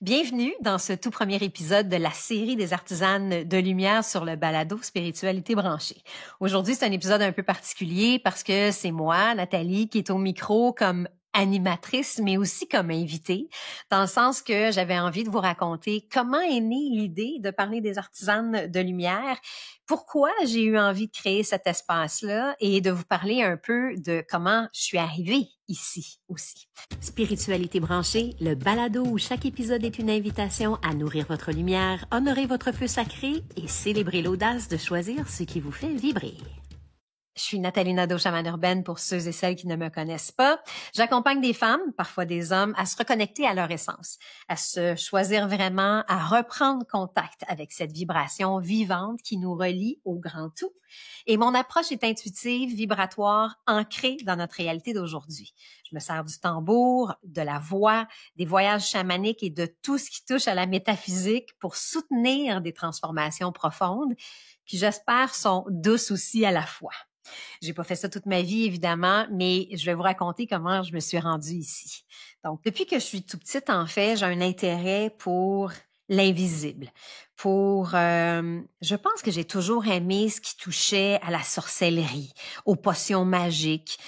Bienvenue dans ce tout premier épisode de la série des artisanes de lumière sur le balado Spiritualité branchée. Aujourd'hui, c'est un épisode un peu particulier parce que c'est moi, Nathalie, qui est au micro comme animatrice, mais aussi comme invitée, dans le sens que j'avais envie de vous raconter comment est née l'idée de parler des artisanes de lumière, pourquoi j'ai eu envie de créer cet espace-là et de vous parler un peu de comment je suis arrivée ici aussi. Spiritualité branchée, le balado où chaque épisode est une invitation à nourrir votre lumière, honorer votre feu sacré et célébrer l'audace de choisir ce qui vous fait vibrer. Je suis Nathalie Nadeau, chamane urbaine pour ceux et celles qui ne me connaissent pas. J'accompagne des femmes, parfois des hommes, à se reconnecter à leur essence, à se choisir vraiment, à reprendre contact avec cette vibration vivante qui nous relie au grand tout. Et mon approche est intuitive, vibratoire, ancrée dans notre réalité d'aujourd'hui. Je me sers du tambour, de la voix, des voyages chamaniques et de tout ce qui touche à la métaphysique pour soutenir des transformations profondes qui, j'espère, sont douces aussi à la fois. J'ai pas fait ça toute ma vie, évidemment, mais je vais vous raconter comment je me suis rendue ici. Donc, depuis que je suis tout petite, en fait, j'ai un intérêt pour l'invisible. Je pense que j'ai toujours aimé ce qui touchait à la sorcellerie, aux potions magiques,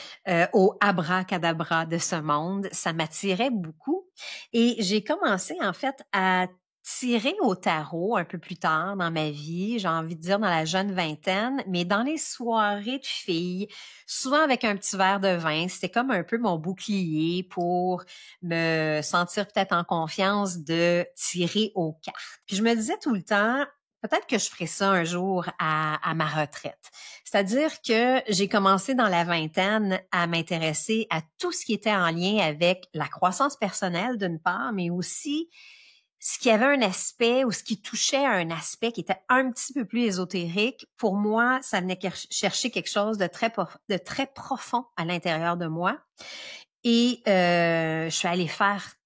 au abracadabra de ce monde. Ça m'attirait beaucoup. Et j'ai commencé, en fait, à tirer au tarot un peu plus tard dans ma vie, j'ai envie de dire dans la jeune vingtaine, mais dans les soirées de filles, souvent avec un petit verre de vin, c'était comme un peu mon bouclier pour me sentir peut-être en confiance de tirer aux cartes. Puis je me disais tout le temps, peut-être que je ferai ça un jour à ma retraite. C'est-à-dire que j'ai commencé dans la vingtaine à m'intéresser à tout ce qui était en lien avec la croissance personnelle d'une part, mais aussi ce qui avait un aspect ou ce qui touchait à un aspect qui était un petit peu plus ésotérique, pour moi, ça venait chercher quelque chose de très profond à l'intérieur de moi. Et je suis allée faire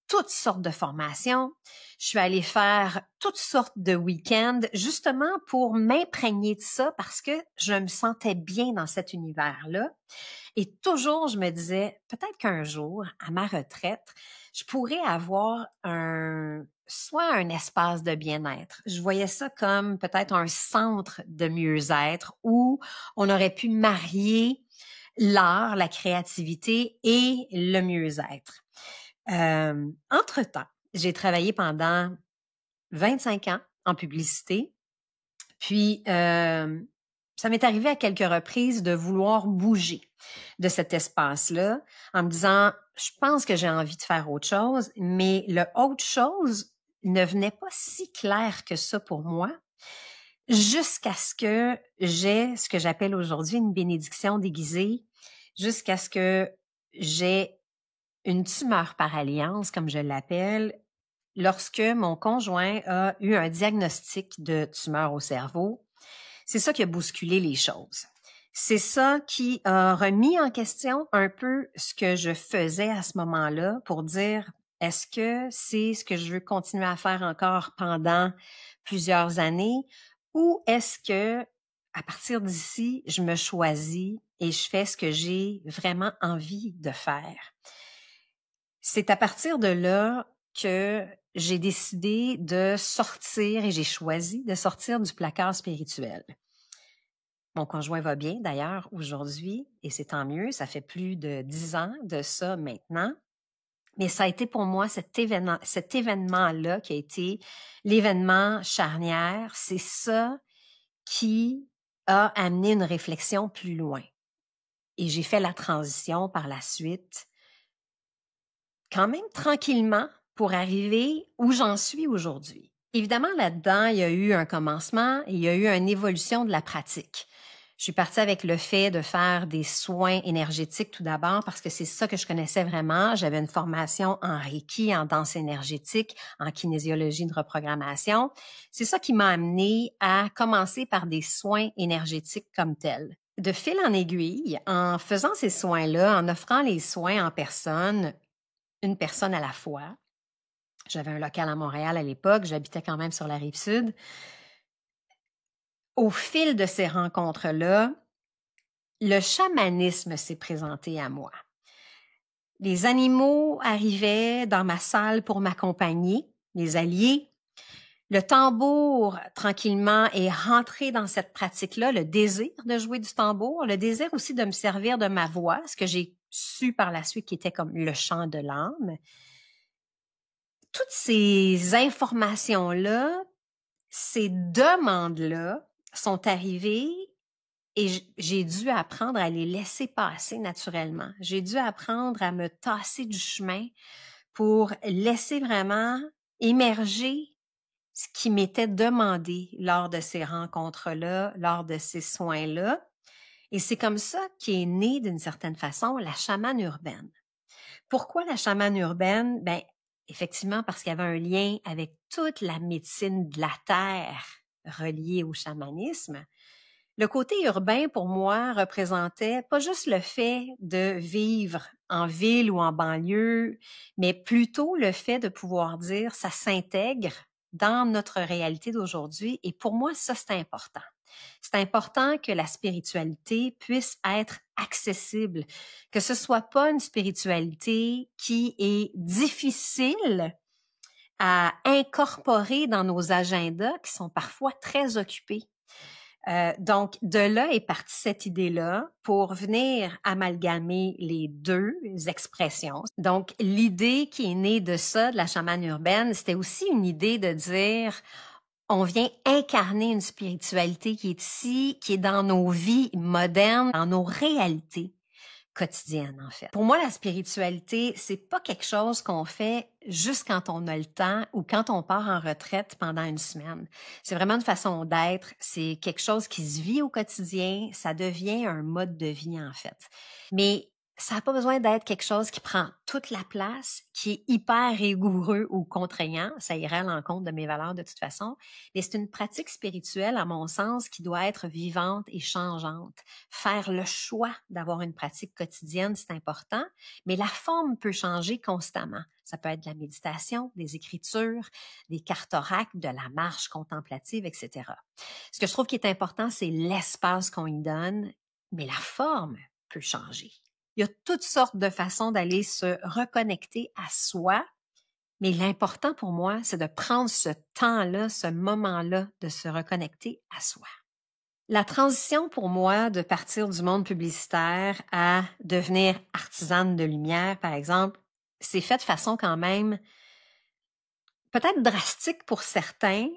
toutes sortes de formations. Je suis allée faire toutes sortes de week-ends, justement pour m'imprégner de ça parce que je me sentais bien dans cet univers-là. Et toujours, je me disais, peut-être qu'un jour, à ma retraite, je pourrais avoir soit un espace de bien-être. Je voyais ça comme peut-être un centre de mieux-être où on aurait pu marier l'art, la créativité et le mieux-être. Entre-temps, j'ai travaillé pendant 25 ans en publicité. Puis, ça m'est arrivé à quelques reprises de vouloir bouger de cet espace-là en me disant, je pense que j'ai envie de faire autre chose, mais le autre chose ne venait pas si clair que ça pour moi jusqu'à ce que j'ai ce que j'appelle aujourd'hui une bénédiction déguisée, jusqu'à ce que j'ai une tumeur par alliance, comme je l'appelle, lorsque mon conjoint a eu un diagnostic de tumeur au cerveau. C'est ça qui a bousculé les choses. C'est ça qui a remis en question un peu ce que je faisais à ce moment-là pour dire, est-ce que c'est ce que je veux continuer à faire encore pendant plusieurs années ou est-ce que à partir d'ici, je me choisis et je fais ce que j'ai vraiment envie de faire? C'est à partir de là que j'ai décidé de sortir et j'ai choisi de sortir du placard spirituel. Mon conjoint va bien d'ailleurs aujourd'hui et c'est tant mieux, ça fait plus de 10 ans de ça maintenant. Mais ça a été pour moi cet événement-là qui a été l'événement charnière. C'est ça qui a amené une réflexion plus loin. Et j'ai fait la transition par la suite quand même tranquillement pour arriver où j'en suis aujourd'hui. Évidemment, là-dedans, il y a eu un commencement et il y a eu une évolution de la pratique. Je suis partie avec le fait de faire des soins énergétiques tout d'abord parce que c'est ça que je connaissais vraiment. J'avais une formation en Reiki, en danse énergétique, en kinésiologie de reprogrammation. C'est ça qui m'a amenée à commencer par des soins énergétiques comme tels. De fil en aiguille, en faisant ces soins-là, en offrant les soins en personne, une personne à la fois. J'avais un local à Montréal à l'époque, j'habitais quand même sur la Rive-Sud. Au fil de ces rencontres-là, le chamanisme s'est présenté à moi. Les animaux arrivaient dans ma salle pour m'accompagner, les alliés. Le tambour, tranquillement, est rentré dans cette pratique-là, le désir de jouer du tambour, le désir aussi de me servir de ma voix, ce que j'ai su par la suite qui était comme le chant de l'âme. Toutes ces informations-là, ces demandes-là sont arrivées et j'ai dû apprendre à les laisser passer naturellement. J'ai dû apprendre à me tasser du chemin pour laisser vraiment émerger ce qui m'était demandé lors de ces rencontres-là, lors de ces soins-là. Et c'est comme ça qu'est née, d'une certaine façon, la chamane urbaine. Pourquoi la chamane urbaine? Ben, effectivement, parce qu'il y avait un lien avec toute la médecine de la terre reliée au chamanisme. Le côté urbain, pour moi, représentait pas juste le fait de vivre en ville ou en banlieue, mais plutôt le fait de pouvoir dire ça s'intègre dans notre réalité d'aujourd'hui. Et pour moi, ça, c'est important. C'est important que la spiritualité puisse être accessible, que ce soit pas une spiritualité qui est difficile à incorporer dans nos agendas qui sont parfois très occupés. Donc, de là est partie cette idée-là pour venir amalgamer les deux expressions. Donc, l'idée qui est née de ça, de la chamane urbaine, c'était aussi une idée de dire on vient incarner une spiritualité qui est ici, qui est dans nos vies modernes, dans nos réalités quotidiennes, en fait. Pour moi, la spiritualité, c'est pas quelque chose qu'on fait juste quand on a le temps ou quand on part en retraite pendant une semaine. C'est vraiment une façon d'être, c'est quelque chose qui se vit au quotidien, ça devient un mode de vie, en fait. Mais ça n'a pas besoin d'être quelque chose qui prend toute la place, qui est hyper rigoureux ou contraignant. Ça irait à l'encontre de mes valeurs de toute façon. Mais c'est une pratique spirituelle, à mon sens, qui doit être vivante et changeante. Faire le choix d'avoir une pratique quotidienne, c'est important, mais la forme peut changer constamment. Ça peut être de la méditation, des écritures, des cartes oracles, de la marche contemplative, etc. Ce que je trouve qui est important, c'est l'espace qu'on y donne, mais la forme peut changer. Il y a toutes sortes de façons d'aller se reconnecter à soi, mais l'important pour moi, c'est de prendre ce temps-là, ce moment-là, de se reconnecter à soi. La transition pour moi de partir du monde publicitaire à devenir artisane de lumière, par exemple, c'est fait de façon quand même peut-être drastique pour certains,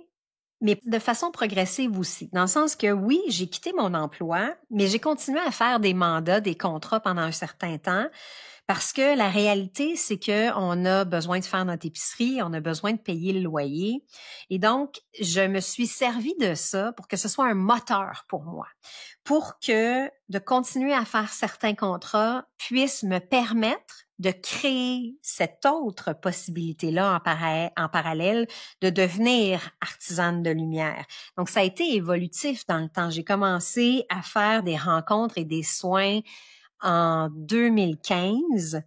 mais de façon progressive aussi. Dans le sens que oui, j'ai quitté mon emploi, mais j'ai continué à faire des mandats, des contrats pendant un certain temps. Parce que la réalité, c'est qu'on a besoin de faire notre épicerie, on a besoin de payer le loyer. Et donc, je me suis servi de ça pour que ce soit un moteur pour moi, pour que de continuer à faire certains contrats puisse me permettre de créer cette autre possibilité-là en parallèle de devenir artisane de lumière. Donc, ça a été évolutif dans le temps. J'ai commencé à faire des rencontres et des soins en 2015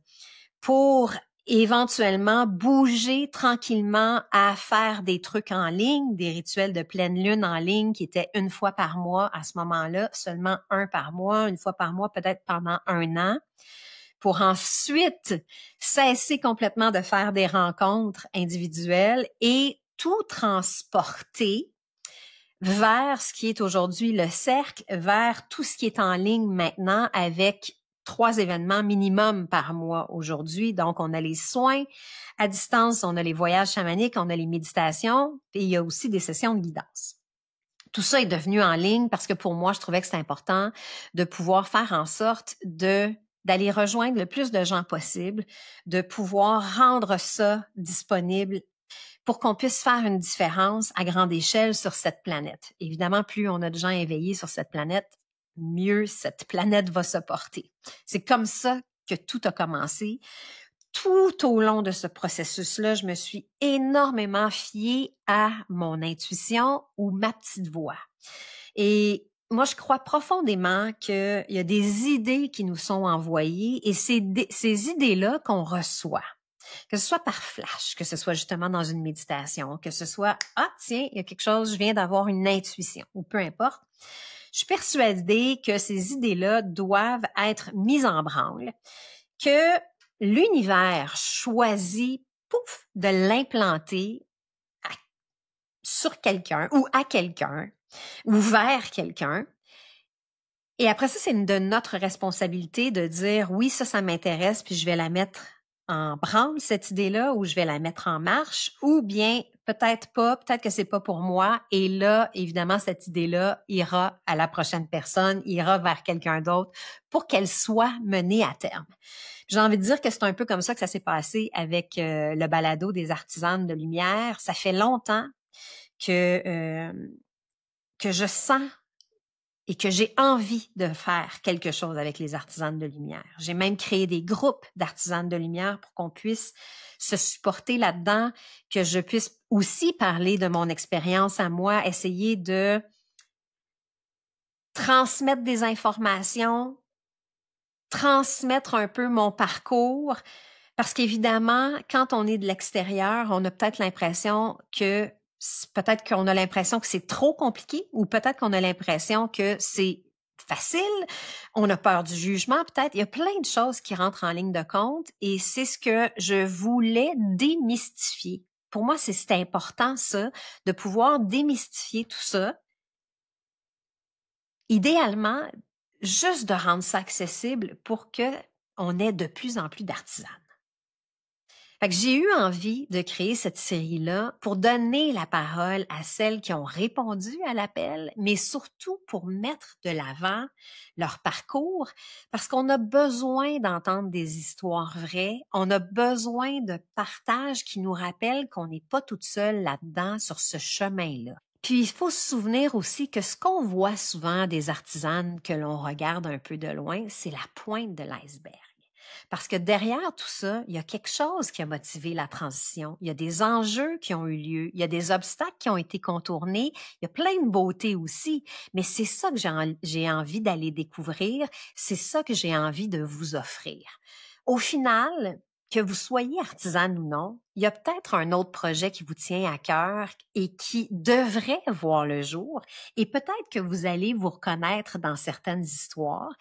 pour éventuellement bouger tranquillement à faire des trucs en ligne, des rituels de pleine lune en ligne qui étaient une fois par mois à ce moment-là, seulement un par mois, une fois par mois, peut-être pendant un an, pour ensuite cesser complètement de faire des rencontres individuelles et tout transporter vers ce qui est aujourd'hui le cercle, vers tout ce qui est en ligne maintenant avec 3 événements minimum par mois aujourd'hui. Donc, on a les soins à distance, on a les voyages chamaniques, on a les méditations, et il y a aussi des sessions de guidance. Tout ça est devenu en ligne parce que pour moi, je trouvais que c'est important de pouvoir faire en sorte d'aller rejoindre le plus de gens possible, de pouvoir rendre ça disponible pour qu'on puisse faire une différence à grande échelle sur cette planète. Évidemment, plus on a de gens éveillés sur cette planète, mieux cette planète va se porter. C'est comme ça que tout a commencé. Tout au long de ce processus-là, je me suis énormément fiée à mon intuition ou ma petite voix. Et moi, je crois profondément qu'il y a des idées qui nous sont envoyées et ces idées-là qu'on reçoit. Que ce soit par flash, que ce soit justement dans une méditation, que ce soit « Ah, tiens, il y a quelque chose, je viens d'avoir une intuition » ou peu importe. Je suis persuadée que ces idées-là doivent être mises en branle, que l'univers choisit, pouf, de l'implanter sur quelqu'un ou à quelqu'un ou vers quelqu'un. Et après ça, c'est de notre responsabilité de dire oui, ça m'intéresse, puis je vais la mettre en branle, cette idée-là, ou je vais la mettre en marche, ou bien peut-être pas, peut-être que c'est pas pour moi. Et là, évidemment, cette idée-là ira à la prochaine personne, ira vers quelqu'un d'autre pour qu'elle soit menée à terme. J'ai envie de dire que c'est un peu comme ça que ça s'est passé avec le balado des artisanes de lumière. Ça fait longtemps que je sens et que j'ai envie de faire quelque chose avec les artisanes de lumière. J'ai même créé des groupes d'artisanes de lumière pour qu'on puisse se supporter là-dedans, que je puisse aussi parler de mon expérience à moi, essayer de transmettre des informations, transmettre un peu mon parcours, parce qu'évidemment, quand on est de l'extérieur, on a peut-être l'impression que c'est trop compliqué ou peut-être qu'on a l'impression que c'est facile. On a peur du jugement, peut-être. Il y a plein de choses qui rentrent en ligne de compte et c'est ce que je voulais démystifier. Pour moi, c'est important, ça, de pouvoir démystifier tout ça. Idéalement, juste de rendre ça accessible pour qu'on ait de plus en plus d'artisanes. Fait que j'ai eu envie de créer cette série-là pour donner la parole à celles qui ont répondu à l'appel, mais surtout pour mettre de l'avant leur parcours, parce qu'on a besoin d'entendre des histoires vraies, on a besoin de partages qui nous rappellent qu'on n'est pas toute seule là-dedans sur ce chemin-là. Puis, il faut se souvenir aussi que ce qu'on voit souvent des artisanes que l'on regarde un peu de loin, c'est la pointe de l'iceberg. Parce que derrière tout ça, il y a quelque chose qui a motivé la transition. Il y a des enjeux qui ont eu lieu. Il y a des obstacles qui ont été contournés. Il y a plein de beauté aussi. Mais c'est ça que j'ai envie d'aller découvrir. C'est ça que j'ai envie de vous offrir. Au final, que vous soyez artisane ou non, il y a peut-être un autre projet qui vous tient à cœur et qui devrait voir le jour. Et peut-être que vous allez vous reconnaître dans certaines histoires.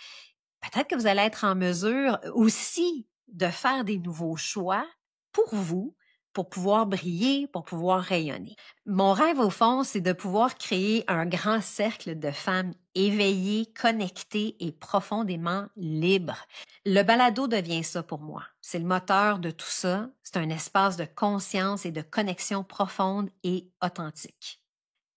Peut-être que vous allez être en mesure aussi de faire des nouveaux choix pour vous, pour pouvoir briller, pour pouvoir rayonner. Mon rêve, au fond, c'est de pouvoir créer un grand cercle de femmes éveillées, connectées et profondément libres. Le balado devient ça pour moi. C'est le moteur de tout ça. C'est un espace de conscience et de connexion profonde et authentique.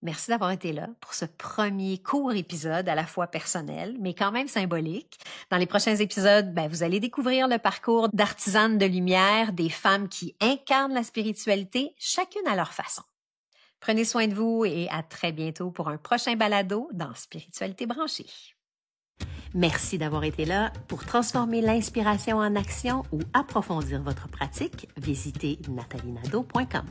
Merci d'avoir été là pour ce premier court épisode à la fois personnel, mais quand même symbolique. Dans les prochains épisodes, vous allez découvrir le parcours d'artisanes de lumière, des femmes qui incarnent la spiritualité, chacune à leur façon. Prenez soin de vous et à très bientôt pour un prochain balado dans Spiritualité branchée. Merci d'avoir été là. Pour transformer l'inspiration en action ou approfondir votre pratique, visitez natalienado.com.